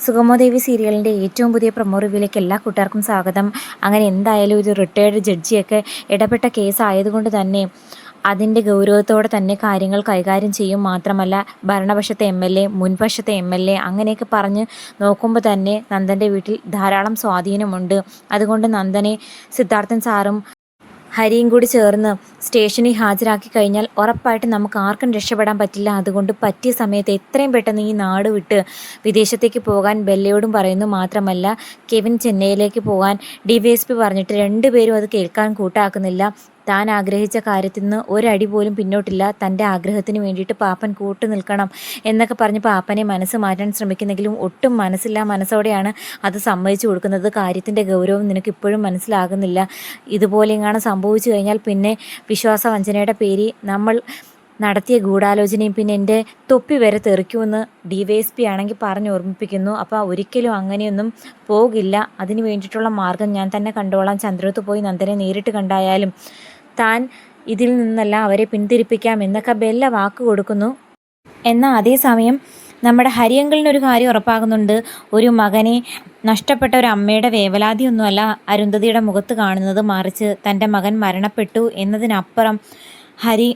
സുഗമോദേവി സീരിയലിൻ്റെ ഏറ്റവും പുതിയ പ്രൊമോ റിവ്യൂയിലേക്ക് എല്ലാ കൂട്ടുകാർക്കും സ്വാഗതം. അങ്ങനെ എന്തായാലും ഒരു റിട്ടയേർഡ് ജഡ്ജിയൊക്കെ ഇടപെട്ട കേസ് ആയതുകൊണ്ട് തന്നെ അതിൻ്റെ ഗൗരവത്തോടെ തന്നെ കാര്യങ്ങൾ കൈകാര്യം ചെയ്യും. മാത്രമല്ല ഭരണപക്ഷത്തെ MLA, മുൻപക്ഷത്തെ MLA അങ്ങനെയൊക്കെ പറഞ്ഞ് നോക്കുമ്പോൾ തന്നെ നന്ദൻ്റെ വീട്ടിൽ ധാരാളം സ്വാധീനമുണ്ട്. അതുകൊണ്ട് നന്ദനെ സിദ്ധാർത്ഥൻ സാറും ഹരിയും കൂടി ചേർന്ന് സ്റ്റേഷനിൽ ഹാജരാക്കി കഴിഞ്ഞാൽ ഉറപ്പായിട്ട് നമുക്ക് ആർക്കും രക്ഷപ്പെടാൻ പറ്റില്ല. അതുകൊണ്ട് പറ്റിയ സമയത്ത് എത്രയും പെട്ടെന്ന് ഈ നാട് വിട്ട് വിദേശത്തേക്ക് പോകാൻ ബെല്ലയോടും പറയുന്നു. മാത്രമല്ല കെവിൻ ചെന്നൈയിലേക്ക് പോകാൻ DYSP പറഞ്ഞിട്ട് രണ്ടുപേരും അത് കേൾക്കാൻ കൂട്ടാക്കുന്നില്ല. താൻ ആഗ്രഹിച്ച കാര്യത്തിൽ നിന്ന് ഒരടി പോലും പിന്നോട്ടില്ല. തൻ്റെ ആഗ്രഹത്തിന് വേണ്ടിയിട്ട് പാപ്പൻ കൂട്ടു നിൽക്കണം എന്നൊക്കെ പറഞ്ഞ് പാപ്പനെ മനസ്സ് മാറ്റാൻ ശ്രമിക്കുന്നെങ്കിലും ഒട്ടും മനസ്സില്ലാ മനസ്സോടെയാണ് അത് സമ്മതിച്ചു കൊടുക്കുന്നത്. കാര്യത്തിൻ്റെ ഗൗരവം നിനക്ക് ഇപ്പോഴും മനസ്സിലാകുന്നില്ല. ഇതുപോലെയെങ്ങാണ് സംഭവിച്ചു കഴിഞ്ഞാൽ പിന്നെ വിശ്വാസവഞ്ചനയുടെ പേരിൽ നമ്മൾ നടത്തിയ ഗൂഢാലോചനയും പിന്നെ എൻ്റെ തൊപ്പി വരെ തെറിക്കുമെന്ന് DYSP ആണെങ്കിൽ പറഞ്ഞ് ഓർമ്മിപ്പിക്കുന്നു. അപ്പോൾ ഒരിക്കലും അങ്ങനെയൊന്നും പോകില്ല. അതിന് വേണ്ടിയിട്ടുള്ള മാർഗം ഞാൻ തന്നെ കണ്ടോളാം. ചന്ദ്രത്ത് പോയി നന്ദനെ നേരിട്ട് കണ്ടായാലും താൻ ഇതിൽ നിന്നെല്ലാം അവരെ പിന്തിരിപ്പിക്കാം എന്നൊക്കെ ബെല്ല വാക്ക് കൊടുക്കുന്നു. എന്നാൽ അതേസമയം നമ്മുടെ ഹരിയങ്കളിനൊരു കാര്യം ഉറപ്പാകുന്നുണ്ട്. ഒരു മകനെ നഷ്ടപ്പെട്ട ഒരു അമ്മയുടെ വേവലാതിയൊന്നുമല്ല അരുന്ധതിയുടെ മുഖത്ത് കാണുന്നത്. മറിച്ച് തൻ്റെ മകൻ മരണപ്പെട്ടു എന്നതിനപ്പുറം ഹരി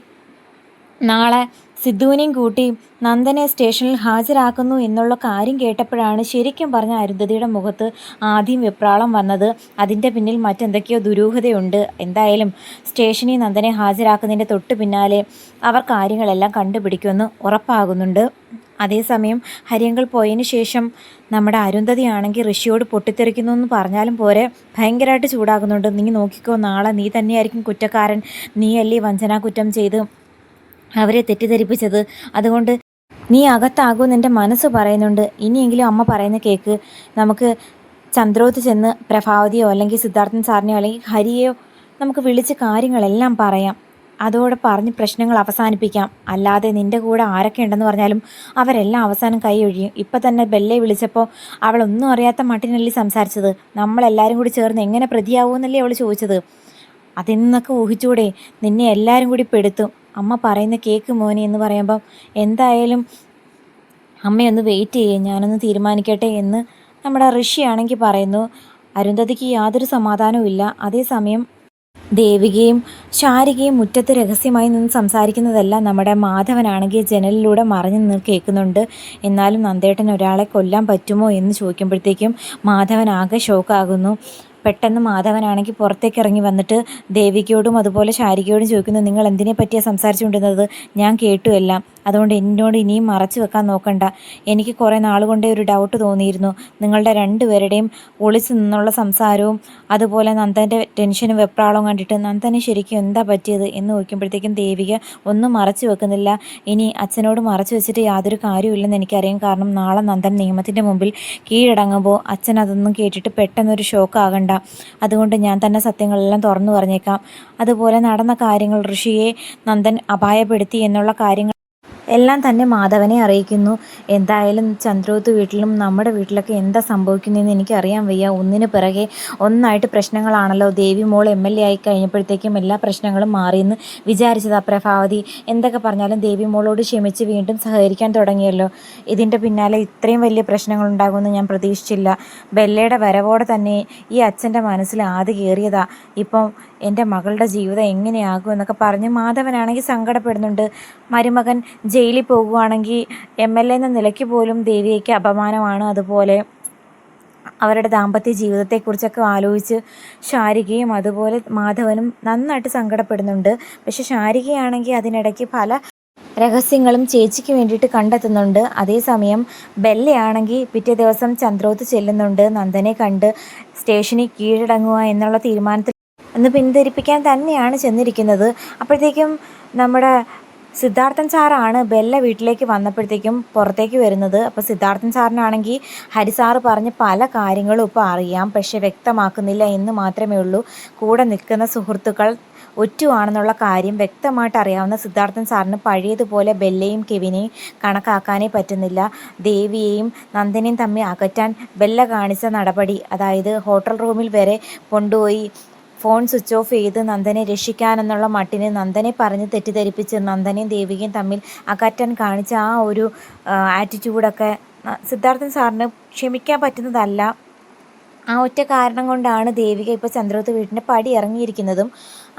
നാളെ സിദ്ധുവിനെയും കൂട്ടി നന്ദനെ സ്റ്റേഷനിൽ ഹാജരാക്കുന്നു എന്നുള്ള കാര്യം കേട്ടപ്പോഴാണ് ശരിക്കും പറഞ്ഞ അരുന്ധതിയുടെ മുഖത്ത് ആദ്യം വെപ്രാളം വന്നത്. അതിൻ്റെ പിന്നിൽ മറ്റെന്തൊക്കെയോ ദുരൂഹതയുണ്ട്. എന്തായാലും സ്റ്റേഷനിൽ നന്ദനെ ഹാജരാക്കുന്നതിൻ്റെ തൊട്ട് പിന്നാലെ അവർ കാര്യങ്ങളെല്ലാം കണ്ടുപിടിക്കുമെന്ന് ഉറപ്പാകുന്നുണ്ട്. അതേസമയം ഹരിയങ്കൾ പോയതിന് ശേഷം നമ്മുടെ അരുന്ധതിയാണെങ്കിൽ ഋഷിയോട് പൊട്ടിത്തെറിക്കുന്നു എന്ന് പറഞ്ഞാലും പോരെ, ഭയങ്കരമായിട്ട് ചൂടാകുന്നുണ്ട്. നീ നോക്കിക്കോ, നാളെ നീ തന്നെയായിരിക്കും കുറ്റക്കാരൻ. നീയല്ലേ വഞ്ചനാ കുറ്റം ചെയ്ത് അവരെ തെറ്റിദ്ധരിപ്പിച്ചത്. അതുകൊണ്ട് നീ അകത്താകുമെന്ന് എൻ്റെ മനസ്സ് പറയുന്നുണ്ട്. ഇനിയെങ്കിലും അമ്മ പറയുന്ന കേക്ക്. നമുക്ക് ചന്ദ്രോത്ത് ചെന്ന് പ്രഭാവതിയോ അല്ലെങ്കിൽ സിദ്ധാർത്ഥൻ സാറിനെയോ അല്ലെങ്കിൽ ഹരിയെയോ നമുക്ക് വിളിച്ച് കാര്യങ്ങളെല്ലാം പറയാം. അതോടെ പറഞ്ഞ് പ്രശ്നങ്ങൾ അവസാനിപ്പിക്കാം. അല്ലാതെ നിൻ്റെ കൂടെ ആരൊക്കെ ഉണ്ടെന്ന് പറഞ്ഞാലും അവരെല്ലാം അവസാനം കൈ ഒഴിയും. ഇപ്പം തന്നെ ബെല്ലയെ വിളിച്ചപ്പോൾ അവളൊന്നും അറിയാത്ത മട്ടിനല്ലേ സംസാരിച്ചത്. നമ്മളെല്ലാവരും കൂടി ചേർന്ന് എങ്ങനെ പ്രതിയാവുമെന്നല്ലേ അവൾ ചോദിച്ചത്. അതിൽ നിന്നൊക്കെ ഊഹിച്ചൂടെ? നിന്നെ എല്ലാവരും കൂടി പെടുത്തും. അമ്മ പറയുന്ന കേക്ക് മോനെ എന്ന് പറയുമ്പം എന്തായാലും അമ്മയൊന്ന് വെയിറ്റ് ചെയ്യേ, ഞാനൊന്ന് തീരുമാനിക്കട്ടെ എന്ന് നമ്മുടെ ഋഷിയാണെങ്കിൽ പറയുന്നു. അരുന്ധതിക്ക് യാതൊരു സമാധാനവും ഇല്ല. അതേസമയം ദേവികയും ശാരികയും മുറ്റത്ത് രഹസ്യമായി നിന്ന് സംസാരിക്കുന്നതെല്ലാം നമ്മുടെ മാധവനാണെങ്കിൽ ജനലിലൂടെ മറിഞ്ഞു നിന്ന് കേൾക്കുന്നുണ്ട്. എന്നാലും നന്ദേട്ടൻ ഒരാളെ കൊല്ലാൻ പറ്റുമോ എന്ന് ചോദിക്കുമ്പോഴത്തേക്കും മാധവൻ ആകെ ഷോക്കാകുന്നു. പെട്ടെന്ന് മാധവനാണെങ്കിൽ പുറത്തേക്ക് ഇറങ്ങി വന്നിട്ട് ദേവികയോടും അതുപോലെ ശാരികയോടും ചോദിക്കുന്നു, നിങ്ങൾ എന്തിനെ പറ്റിയാണ് സംസാരിച്ചുകൊണ്ടിരുന്നത്? ഞാൻ കേട്ടു എല്ലാം. അതുകൊണ്ട് എന്നോട് ഇനിയും മറച്ചു വെക്കാൻ നോക്കണ്ട. എനിക്ക് കുറേ നാളുകൊണ്ടേ ഒരു ഡൗട്ട് തോന്നിയിരുന്നു. നിങ്ങളുടെ രണ്ടുപേരുടെയും ഒളിച്ചു നിന്നുള്ള സംസാരവും അതുപോലെ നന്ദൻ്റെ ടെൻഷനും വെപ്രാളവും കണ്ടിട്ട് നന്ദന് ശരിക്കും എന്താ പറ്റിയത് എന്ന് ചോദിക്കുമ്പോഴത്തേക്കും ദേവിക ഒന്നും മറച്ചു വെക്കുന്നില്ല. ഇനി അച്ഛനോട് മറച്ചു വെച്ചിട്ട് യാതൊരു കാര്യമില്ലെന്ന് എനിക്കറിയാം. കാരണം നാളെ നന്ദൻ നിയമത്തിൻ്റെ മുമ്പിൽ കീഴടങ്ങുമ്പോൾ അച്ഛൻ അതൊന്നും കേട്ടിട്ട് പെട്ടെന്നൊരു ഷോക്ക് ആകണ്ട. അതുകൊണ്ട് ഞാൻ തന്നെ സത്യങ്ങളെല്ലാം തുറന്നു പറഞ്ഞേക്കാം. അതുപോലെ നടന്ന കാര്യങ്ങൾ, ഋഷിയെ നന്ദൻ അപായപ്പെടുത്തി എന്നുള്ള കാര്യങ്ങൾ എല്ലാം തന്നെ മാധവനെ അറിയിക്കുന്നു. എന്തായാലും ചന്ദ്രോത്ത് വീട്ടിലും നമ്മുടെ വീട്ടിലൊക്കെ എന്താ സംഭവിക്കുന്നതെന്ന് എനിക്കറിയാൻ വയ്യ. ഒന്നിന് പിറകെ ഒന്നായിട്ട് പ്രശ്നങ്ങളാണല്ലോ. ദേവി മോൾ MLA ആയി കഴിഞ്ഞപ്പോഴത്തേക്കും എല്ലാ പ്രശ്നങ്ങളും മാറിയെന്ന് വിചാരിച്ചതാ പ്രഭാവതി. എന്തൊക്കെ പറഞ്ഞാലും ദേവി മോളോട് ക്ഷമിച്ച് വീണ്ടും സഹകരിക്കാൻ തുടങ്ങിയല്ലോ. ഇതിൻ്റെ പിന്നാലെ ഇത്രയും വലിയ പ്രശ്നങ്ങൾ ഉണ്ടാകുമെന്ന് ഞാൻ പ്രതീക്ഷിച്ചില്ല. ബെല്ലയുടെ വരവോടെ തന്നെ ഈ അച്ഛൻ്റെ മനസ്സിൽ ആദ്യ കയറിയതാ. ഇപ്പം എൻ്റെ മകളുടെ ജീവിതം എങ്ങനെയാകും എന്നൊക്കെ പറഞ്ഞ് മാധവനാണെങ്കിൽ സങ്കടപ്പെടുന്നുണ്ട്. മരുമകൻ ജയിലിൽ പോകുകയാണെങ്കിൽ MLA എന്ന നിലയ്ക്ക് പോലും ദേവികയ്ക്ക് അപമാനമാണ്. അതുപോലെ അവരുടെ ദാമ്പത്യ ജീവിതത്തെക്കുറിച്ചൊക്കെ ആലോചിച്ച് ശാരികയും അതുപോലെ മാധവനും നന്നായിട്ട് സങ്കടപ്പെടുന്നുണ്ട്. പക്ഷെ ശാരികയാണെങ്കിൽ അതിനിടയ്ക്ക് പല രഹസ്യങ്ങളും ചേച്ചിക്ക് വേണ്ടിയിട്ട് കണ്ടെത്തുന്നുണ്ട്. അതേസമയം ബെല്ലയാണെങ്കിൽ പിറ്റേ ദിവസം ചന്ദ്രോത്ത് ചെല്ലുന്നുണ്ട്. നന്ദനെ കണ്ട് സ്റ്റേഷനിൽ കീഴടങ്ങുക എന്നുള്ള തീരുമാനത്തിൽ ഒന്ന് പിന്തിരിപ്പിക്കാൻ തന്നെയാണ് ചെന്നിരിക്കുന്നത്. അപ്പോഴത്തേക്കും നമ്മുടെ സിദ്ധാർത്ഥൻ സാറാണ് ബെല്ല വീട്ടിലേക്ക് വന്നപ്പോഴത്തേക്കും പുറത്തേക്ക് വരുന്നത്. അപ്പോൾ സിദ്ധാർത്ഥൻ സാറിനാണെങ്കിൽ ഹരിസാറ് പറഞ്ഞ് പല കാര്യങ്ങളും ഇപ്പോൾ അറിയാം, പക്ഷെ വ്യക്തമാക്കുന്നില്ല എന്ന് മാത്രമേ ഉള്ളൂ. കൂടെ നിൽക്കുന്ന സുഹൃത്തുക്കൾ ഒറ്റുവാണെന്നുള്ള കാര്യം വ്യക്തമായിട്ട് അറിയാവുന്ന സിദ്ധാർത്ഥൻ സാറിന് പഴയതുപോലെ ബെല്ലയും കെവിനെയും കണക്കാക്കാനേ പറ്റുന്നില്ല. ദേവിയെയും നന്ദനെയും തമ്മിൽ അകറ്റാൻ ബെല്ല കാണിച്ച നടപടി, അതായത് ഹോട്ടൽ റൂമിൽ വരെ കൊണ്ടുപോയി ഫോൺ സ്വിച്ച് ഓഫ് ചെയ്ത് നന്ദനെ രക്ഷിക്കാനെന്നുള്ള മട്ടിന് നന്ദനെ പറഞ്ഞ് തെറ്റിദ്ധരിപ്പിച്ച് നന്ദനെയും ദേവികയും തമ്മിൽ അകറ്റാൻ കാണിച്ച ആ ഒരു ആറ്റിറ്റ്യൂഡൊക്കെ സിദ്ധാർത്ഥൻ സാറിന് ക്ഷമിക്കാൻ പറ്റുന്നതല്ല. ആ ഒറ്റ കാരണം കൊണ്ടാണ് ദേവിക ഇപ്പോൾ ചന്ദ്രവത്ത് വീട്ടിൻ്റെ പടി ഇറങ്ങിയിരിക്കുന്നതും.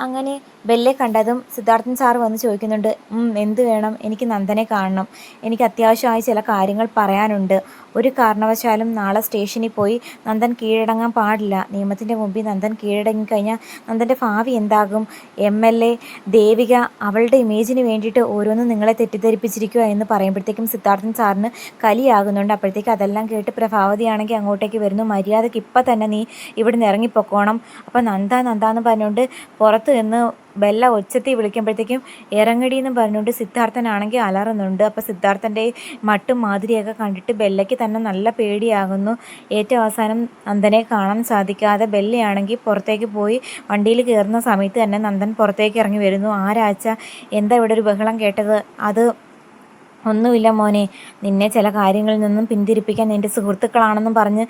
അങ്ങനെ ബെല്ലെ കണ്ടതും സിദ്ധാർത്ഥൻ സാറ് വന്ന് ചോദിക്കുന്നുണ്ട്, എന്ത് വേണം? എനിക്ക് നന്ദനെ കാണണം, എനിക്ക് അത്യാവശ്യമായി ചില കാര്യങ്ങൾ പറയാനുണ്ട്. ഒരു കാരണവശാലും നാളെ സ്റ്റേഷനിൽ പോയി നന്ദൻ കീഴടങ്ങാൻ പാടില്ല. നിയമത്തിൻ്റെ മുമ്പിൽ നന്ദൻ കീഴടങ്ങിക്കഴിഞ്ഞാൽ നന്ദൻ്റെ ഭാവി എന്താകും? MLA ദേവിക അവളുടെ ഇമേജിന് വേണ്ടിയിട്ട് ഓരോന്നും നിങ്ങളെ തെറ്റിദ്ധരിപ്പിച്ചിരിക്കുക എന്ന് പറയുമ്പോഴത്തേക്കും സിദ്ധാർത്ഥൻ സാറിന് കലിയാകുന്നുണ്ട്. അപ്പോഴത്തേക്ക് അതെല്ലാം കേട്ട് പ്രഭാവതിയാണെങ്കിൽ അങ്ങോട്ടേക്ക് വരുന്നു. മര്യാദയ്ക്ക് ഇപ്പം തന്നെ നീ ഇവിടെ നിന്ന് ഇറങ്ങിപ്പോക്കോണം. അപ്പം നന്ദ എന്ന് പറഞ്ഞുകൊണ്ട് പുറത്ത് നിന്ന് ബെല്ല ഒച്ചത്തി വിളിക്കുമ്പോഴത്തേക്കും ഇറങ്ങടിയെന്ന് പറഞ്ഞുകൊണ്ട് സിദ്ധാർത്ഥനാണെങ്കിൽ അലറുന്നുണ്ട്. അപ്പോൾ സിദ്ധാർത്ഥൻ്റെ മട്ടും മാതിരിയൊക്കെ കണ്ടിട്ട് ബെല്ലയ്ക്ക് തന്നെ നല്ല പേടിയാകുന്നു. ഏറ്റവും അവസാനം നന്ദനെ കാണാൻ സാധിക്കാതെ ബെല്ലയാണെങ്കിൽ പുറത്തേക്ക് പോയി വണ്ടിയിൽ കയറുന്ന സമയത്ത് തന്നെ നന്ദൻ പുറത്തേക്ക് ഇറങ്ങി വരുന്നു. ആരാച്ച എന്താ ഇവിടെ ഒരു ബഹളം കേട്ടത്? അത് ഒന്നുമില്ല മോനെ, നിന്നെ ചില കാര്യങ്ങളിൽ നിന്നും പിന്തിരിപ്പിക്കാൻ നിൻ്റെ സുഹൃത്തുക്കളാണെന്നും പറഞ്ഞ്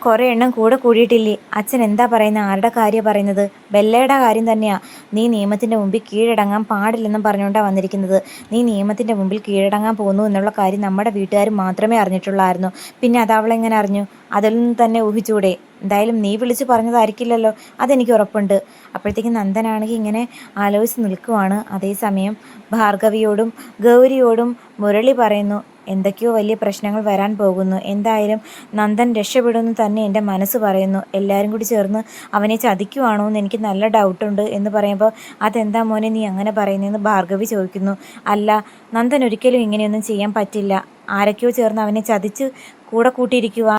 കുറേ എണ്ണം കൂടെ കൂടിയിട്ടില്ലേ? അച്ഛൻ എന്താ പറയുന്നത്? ആരുടെ കാര്യമാണ് പറയുന്നത്? ബെല്ലയുടെ കാര്യം തന്നെയാണ്. നീ നിയമത്തിൻ്റെ മുമ്പിൽ കീഴടങ്ങാൻ പാടില്ലെന്നും പറഞ്ഞുകൊണ്ടാണ് വന്നിരിക്കുന്നത്. നീ നിയമത്തിൻ്റെ മുമ്പിൽ കീഴടങ്ങാൻ പോകുന്നു എന്നുള്ള കാര്യം നമ്മുടെ വീട്ടുകാർ മാത്രമേ അറിഞ്ഞിട്ടുള്ളായിരുന്നു. പിന്നെ അത് അവളെങ്ങനെ അറിഞ്ഞു? അതിൽ നിന്ന് തന്നെ ഊഹിച്ചൂടെ? എന്തായാലും നീ വിളിച്ച് പറഞ്ഞതായിരിക്കില്ലല്ലോ, അതെനിക്ക് ഉറപ്പുണ്ട്. അപ്പോഴത്തേക്കും നന്ദനാണെങ്കിൽ ഇങ്ങനെ ആലോചിച്ച് നിൽക്കുവാണ്. അതേസമയം ഭാർഗവിയോടും ഗൗരിയോടും മുരളി പറയുന്നു, എന്തൊക്കെയോ വലിയ പ്രശ്നങ്ങൾ വരാൻ പോകുന്നു. എന്തായാലും നന്ദൻ രക്ഷപ്പെടുമെന്ന് തന്നെ എൻ്റെ മനസ്സ് പറയുന്നു. എല്ലാവരും കൂടി ചേർന്ന് അവനെ ചതിക്കുവാണോ എന്ന് എനിക്ക് നല്ല ഡൗട്ടുണ്ട് എന്ന് പറയുമ്പോൾ, അതെന്താ മോനെ നീ അങ്ങനെ പറയുന്നതെന്ന് ഭാർഗവി ചോദിക്കുന്നു. അല്ല, നന്ദൻ ഒരിക്കലും ഇങ്ങനെയൊന്നും ചെയ്യാൻ പറ്റില്ല. ആരൊക്കെയോ ചേർന്ന് അവനെ ചതിച്ച് കൂടെ കൂട്ടിയിരിക്കുക.